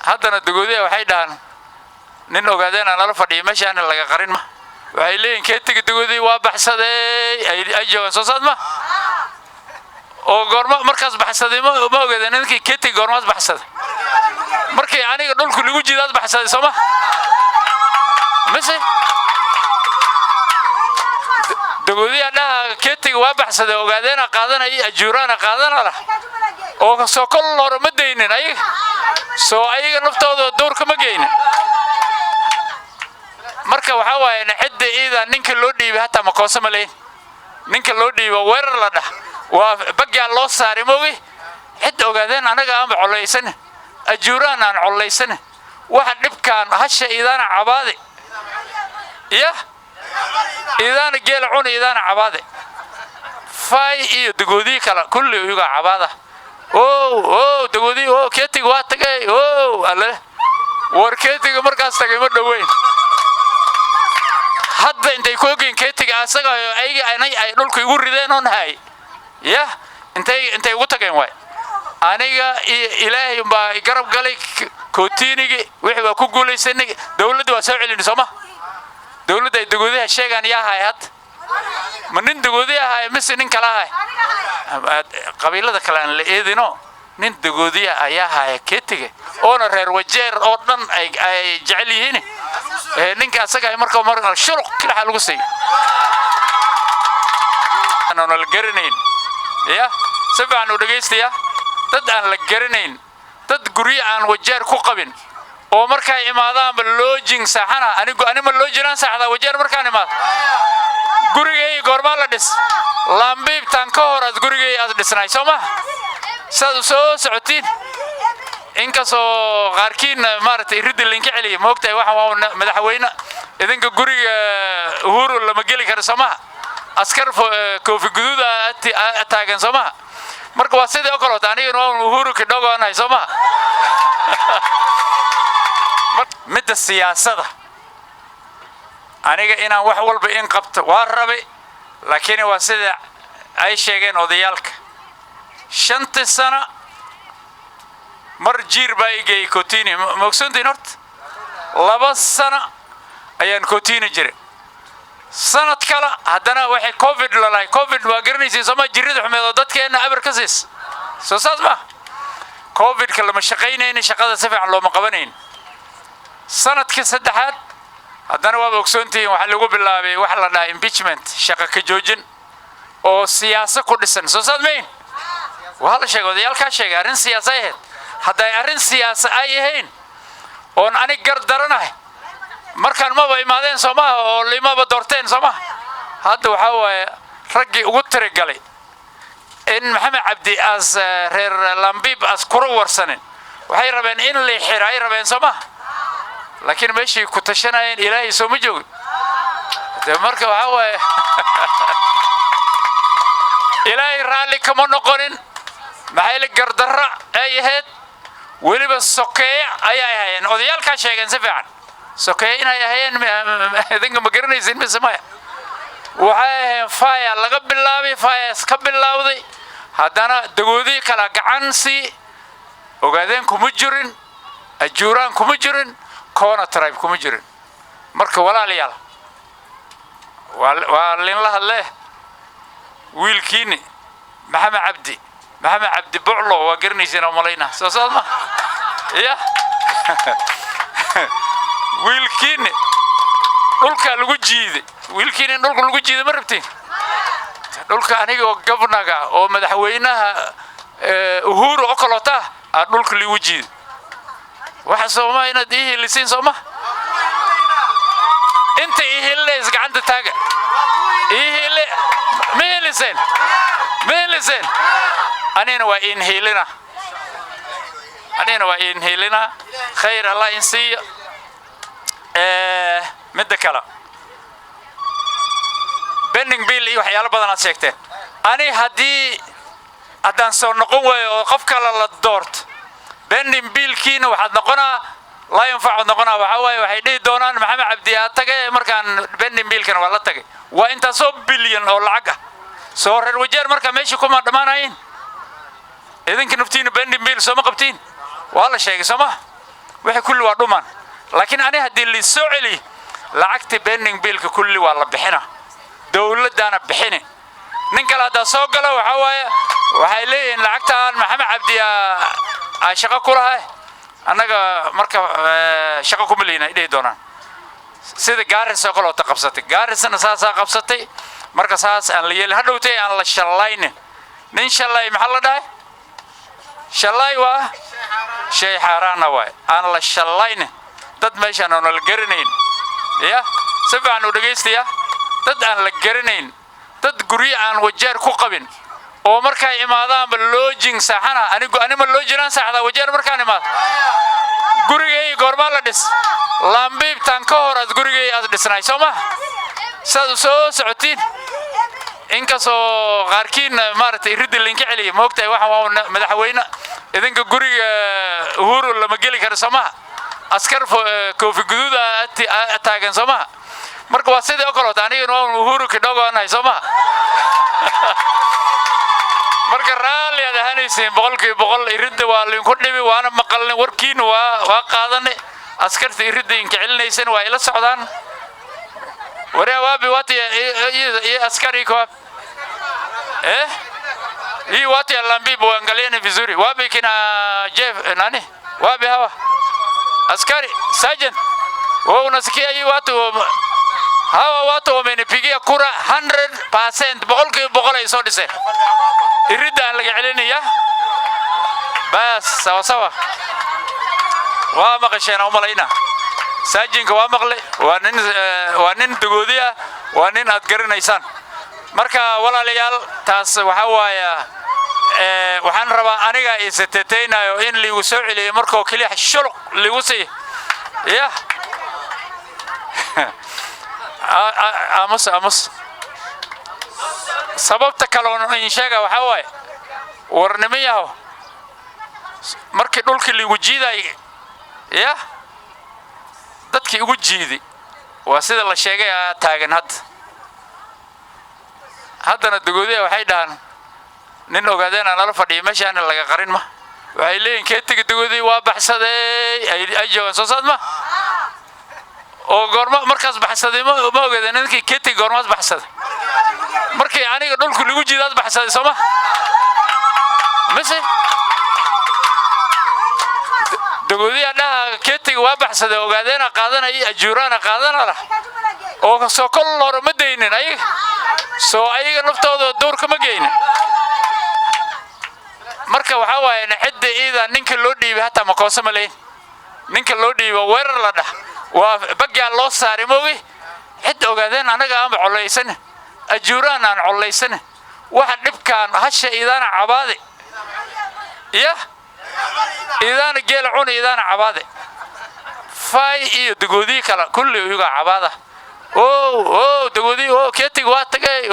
haddana dagoodiya waxay dhahan nin ogaadeen aan la fadhiyo meeshaan laga qarin ma waxay leeyihiin keetiga dagoodiya waa baxsaday ay joogaan soo saad ma oo goorma markaas baxsaday ma ogaadeen ninkii keetiga goormaas baxsaday markii aniga dhulku lagu jiidaad baxsaday soo ma mise dagoodiya dhaha keetiga waa baxsaday ogaadeen qaadanay ajuurana qaadanala oo soo kol hore ma deynin ayaga soo ayaga naftooda door kama geynin marka waxa waaye cidda iyada ninka loo dhiibay hatta ma koosama leen ninka loo dhiibay weerar la dhax waa bagaa loo saaray moogi cid ogaadeen anaga aan colaysan ajuuraan aan colaysan waxa dhibkaan hasha idana cabaade ya idana geel cun idana cabaade fay iyo dagoodii kala kulli iyaga cabaada oo dagoodii oo keetiga waa tagay oo alle war keetiga markaas tagay ma dhaweyn hadda intay ku ogeen keetiga asaga ay dhulku igu rideen oo nahay ya intay ugu tageen way aniga ilaahay baa garab galay kootiinigi wixii waa ku guulaysanay dawladdu waa soo celin Soomaa dawladda ay dagoodiha sheegan yahay had ma nin dagoodiha ay mise nin kala hay qabiilada kale aan la eedino nin dagoodiha ayaa hay keetiga oo reer wajeer oo dhan ay jecel yihiin ninka asaga ay markaa shuruq kala lagu sii ana la garanayn ya sabaan u dhageystaya dad aan la garanayn dad guri aan wajeer ku qabin oo markaa imaadaan loojing saxana anima loojinaan saxda wajeer markaa imaad gurigay goorma la dhis lambiibtan ka hor aad gurigay aad dhisnay Soomaa saad soo socotiin inkasoo qaarkiin maartay ridlinka celiye moogtay waxa waa madaxweyne idinka guriga Uhuru lama geli karo Soomaa askar koofi guduud taagan Soomaa marka waa sidoo kale aniga waa Uhuru ka dhagoonay Soomaa mid siyaasadda aniga inaan wax walba in qabto waa rabay laakiin waa sida ay sheegeen odayaalka 5 sano mar jiir baa igay kootiini moogsantiin horta 2 sano ayaan kootiini jiray sanad kale haddana waxay covid lalay covid waa garanaysiin Soomaa jirida xumeedo dadkeena abar ka siis soo saasma covid kala ma shaqeynayna shaqada si fiican loo ma qabanayn sanadkii saddexaad haddana waa ogsoontiin waxa lagu bilaabay wax la dhahay impeachment shaqa ka joojin oo siyaasad ku dhisan soo saadmeen waxa la sheegay odayaalka sheegay arrin siyaasadeed hadday arrin siyaasad ay ahayn oo ani gardaranahay markaan ma imaadeen Soomaa oo limaba doorteen Soomaa hadda waxa waaye raggi ugu tirigalay in Maxamed Cabdi as reer Lambiib as kuru warsanin waxay rabeen in la xiray rabeen Soomaa laakiin meeshii ku tashanayeen ilaahay soo ma joog marka waxa waaye ilaahay raali kama noqonin maxay la gardarra ay ahayd weliba sokeey ay ahaayeen odayaalka sheegeen si fiican sokeey inay ahaayeen idinka ma garanaysiin mise maya waxay faaya laga bilaabay faayas ka bilawday haddana dagoodii kala gacansi ogaadeen kuma jirin ajuuraan kuma jirin koona tribe kuma jirin marka walaalayaal waa lin la hadle wiilkiini maxamed cabdi buclo waa garanaysiin malayna soo saadma ya wiilkiini dhulka lagu jiiday wiilkiini dhulka lagu jiiday ma rabtiin dhulka aniga oo gabnaga oo madaxweynaha Uhuru oo kalota dhulka lagu jiiday waxa Soomaa inaad ihilisin Soomaa inta ihilleys gacanta taaga ihille meelisen anina waa in helina khayr Allah insiya midda kala bending bill iyo waxyaalo badan aad sheegteen ani haddaan soo noqon waayo oo qof kale la doorto bending bill kiina waxaad noqonaa la yanfac noqonaa waxa waaye waxay dhigi doonaan Maxamed Cabdi tagay markaan bending bill kan waa la tagay waa inta soo billion oo lacag ah soo reer wajeer marka meeshii kuma dhamaanayn idinka naftiina bending bill soo ma qabtiin waa la sheegay Soomaa wixii kulli waa dhumaan laakiin ani haddii la soo celi lacagta bending biilka kulli waa la bixina dawladana bixini nin kale hadda soo galo waxa waaye waxay leeyihiin lacagtaan maxamed cabdi ay shaqo ku lahay annaga marka shaqo ku miliyay idii doonaan sida Gaarisa kale oo qabsatay Gaarisana saasa qabsatay marka saas aan la yeelin hadhowtay aan la shalaynin nin shalay maxaa la dhahay shalay waa shay xaraan waay aan la shalaynin dad meeshan oo la garanayn ya sabaan u dhageystaya dad aan la garanayn dad guri aan wajeer ku qabin oo markay imaadaan lodging saxana anima lodging saxda wajeer markaan imaad gurigay goorma la dhis lambiib tan ka hor ad gurigay aad dhisnay Soomaa sad soo socotiin inkasoo qaarkiin maartay ridda linka celiyo moogtay waxa waa madaxweyne idinka guriga Uhuru lama gali karo Soomaa askar koofi guduuda taagan Soomaa marka waa sidoo kale aniga oo Uhuru kidogo anahay Soomaa marka raali aad ahaanaysiin boqol iridda waa linku dhibi waana maqalnay warkiina waa qaadanay askarta iridda inka celinaysan waa ila socdaan waraabi wati iyo askari ko wati lambi buangalia vizuri wapi kina Jeff nani wapi hawa askari sergeant wao unasikia hii hawa watu wamenipigia kura 100% boqol ay soo dhisay irida laga celinaya bas sawa waa maqasheen oo malayna saajinka waa maqlay waa nin dugoodiya waa nin aad garanaysaan marka walaalayaal taas waxa waaya waxaan rabaa aniga isateetaynayo in liigu soo celiyo markoo kaliya shuluq liigu sii ya amos sababta kale oo in sheega waxa waay warnimiyaho markii dhulkii liigu jiiday ya dadkii ugu jiiday waa sida la sheegay taagan haddana dugoodiya waxay dhahan nin ogaadeen aan la fadhiyo meeshaan laga qarin ma waxay leeyihiin keetiga dugoodiya waa baxsaday ay joogan soo saadma oo goorma markaas baxsaday ma ogaadeen ninkii keetiga goormaas baxsaday markii aniga dhulku liigu jiidaad baxsaday Soomaa mise dugoodiya dhaha keetiga waa baxsaday ogaadeen qaadanay ajuurana qaadanala oo soo kol hore ma deynin soo ayaga naftooda doorka ma geeynin marka waxa waayeen cidda iida ninka loo dhiibay hata ma koosama leeyin ninka loo dhiibay weerar la dhax waa bagaa loo saaray moogi cid ogaadeen anaga aan colaysan ajuuraan aan colaysan waxa dhibkaan hasha iidana cabaade ya iidana geel cun iidana cabaade fay iyo dugoodii kala kulli iyaga cabaada dugoodii keetiga waa tagay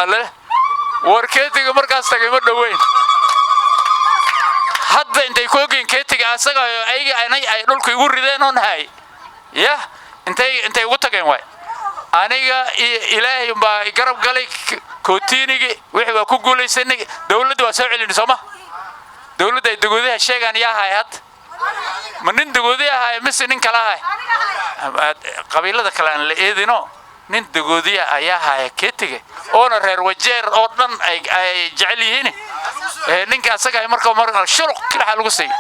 alle war keetiga markaas tagay ma dhaweyn hadda intay ku ogeen keetiga asaga ay dhulku igu rideen oo nahay ya intay ugu tageen way aniga ilaahay baa garab galay kootiinigi wixii waa ku guulaysanay dawladda waa soo celin Soomaa dawladda ay dugoodiyaha sheegan yahay ma nin dugoodiyaha mise nin kala hay qabiilada kale aan la eedino nin dugoodiya ayaa hay keetiga oo reer wajeer oo dhan ay jecel yihiin ninka asaga ay markaa shuluq kala lagu sii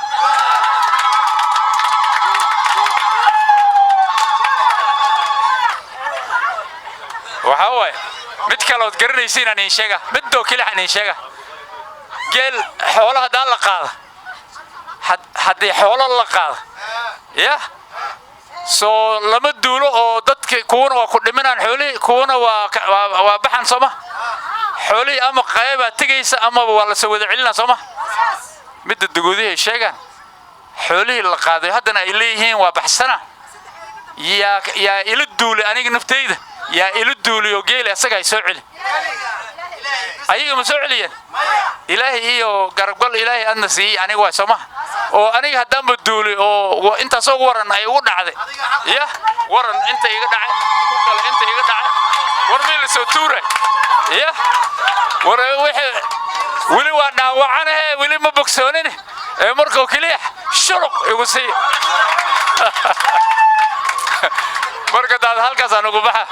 waxa way mid kale oo garanaysiin aan sheega mid doo kala aan sheega geel xoolaha dal la qaada haddii xoolo la qaada ya soo lama duulo oo dadka kuwana waa ku dhimanaan xoolii kuwana waa baxan Soomaa xoolii ama qayba tagaysa ama waa la soo wada celinaa Soomaa mid dugoodiye sheegan xoolii la qaaday haddana ay leeyihiin waa baxsana ya ila duule aniga naftayda ya ila duuliyo geel asaga ay soo celi ayaga ma soo celiyeen ilaahay iyo garabgal ilaahay adna siiyay aniga waa Soomaa oo aniga haddaan baduuli oo inta soo waran ay ugu dhacday ya waran inta iga dhacay ku kale inta iga dhacay war meel soo tuuray ya war wixii wili waa dhaawacanahay wili ma bogsoonin markoo kaliya shuluq igu sii marka daad halkaas aan ugu baxa